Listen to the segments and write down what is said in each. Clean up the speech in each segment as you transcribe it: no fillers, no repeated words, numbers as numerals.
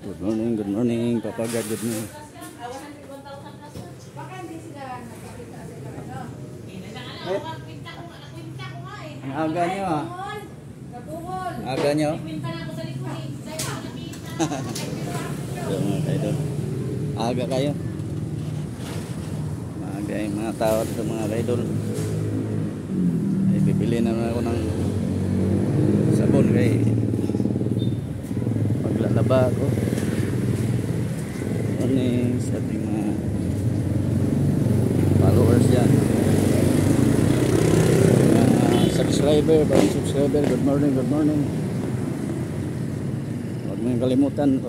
Good morning, Papa God, good morning. Ang aga nyo ah. Aga nyo. So, mga kaidol. Aga kayo. Maaga yung mga tao dito mga kaidol. Ay, bibili naman ako ng sabon kay maglalaba ako. Morning sa ating mga followers yan. Subscriber, bagong subscriber, good morning, good morning. Huwag mo yung kalimutan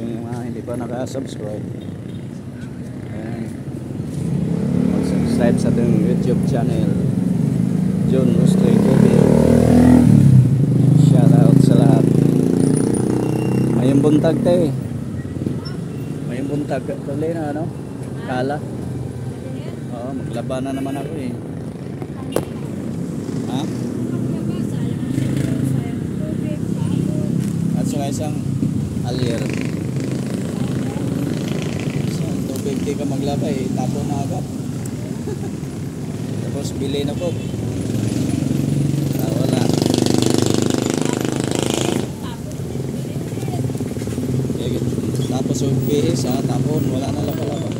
yung mga hindi pa naka-subscribe. Mag-subscribe sa ating YouTube channel, John Rostri TV. Shout out sa lahat. Mayong buntag tayo. Mayong buntag tuloy na ano? Kala. Oo, maglaba na naman ako eh. Ha? At saka isang alyer. Isang tubig di ka maglaba eh, tapo na agad. Tapos bili na po. Wala. Tapos yung bihis ha, tapon, wala na laba-laba.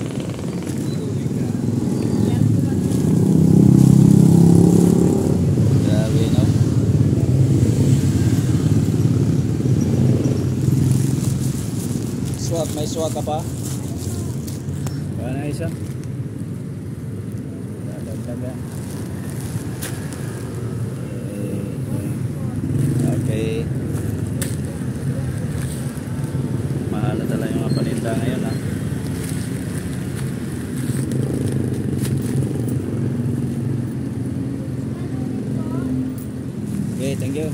Swat, may swat ka pa? Kaya na isa? Daga. Okay. Mahal na talaga yung mga paninda ngayon ha. Okay, thank you.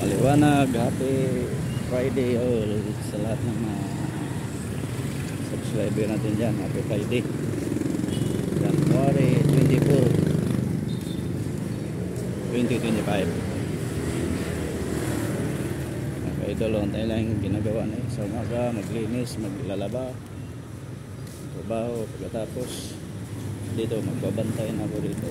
Maliwanag, happy Friday all sa lahat ng mga subscriber natin dyan. Happy Friday, January 24, 2025. Idol, tayo lang yung ginagawa na sa umaga, maglinis, maglalaba, trabaho, pagkatapos dito magbabantay na ako dito.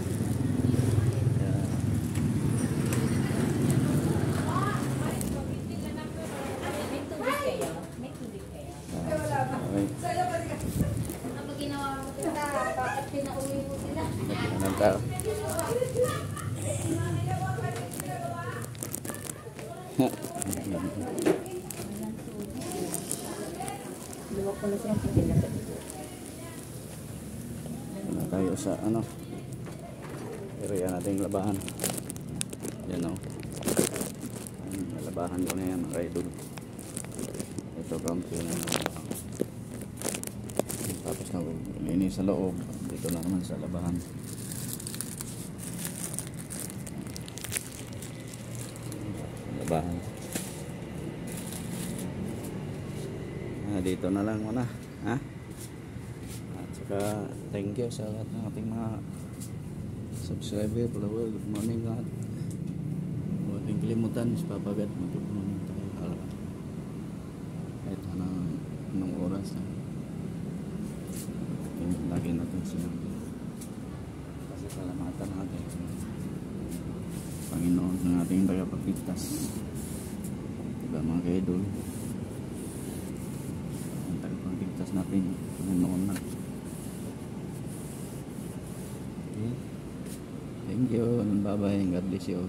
Tao. Na tayo sa ano area nating labahan. Yan o. Labahan ko na yan mga idol. Ito kampi na tapos na linis sa loob. Dito na naman sa labahan. Labahan. Dito na lang muna, ha? At saka thank you sa lahat ng ating mga subscriber, follower. Good morning lahat. Huwag kang kalimutan sa Papa God, mag-good tayo. Kahit anong oras na lagi natin sila kasi salamatan natin Panginoon ng ating tagapagligtas, diba mga kaidol? Ang tagapagligtas natin Panginoon na. Okay, thank you, bye bye, God bless you.